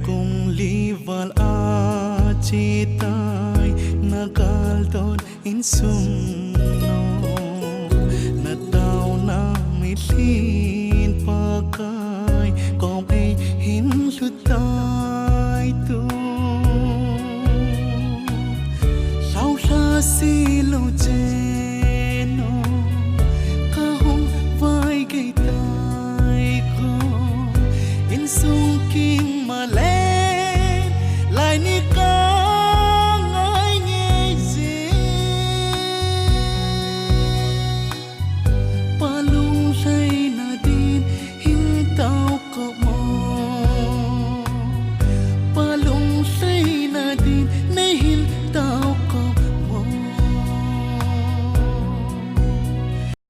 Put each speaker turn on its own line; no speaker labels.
cùng li val a chi tai na kal ton in sum no na tao na mi li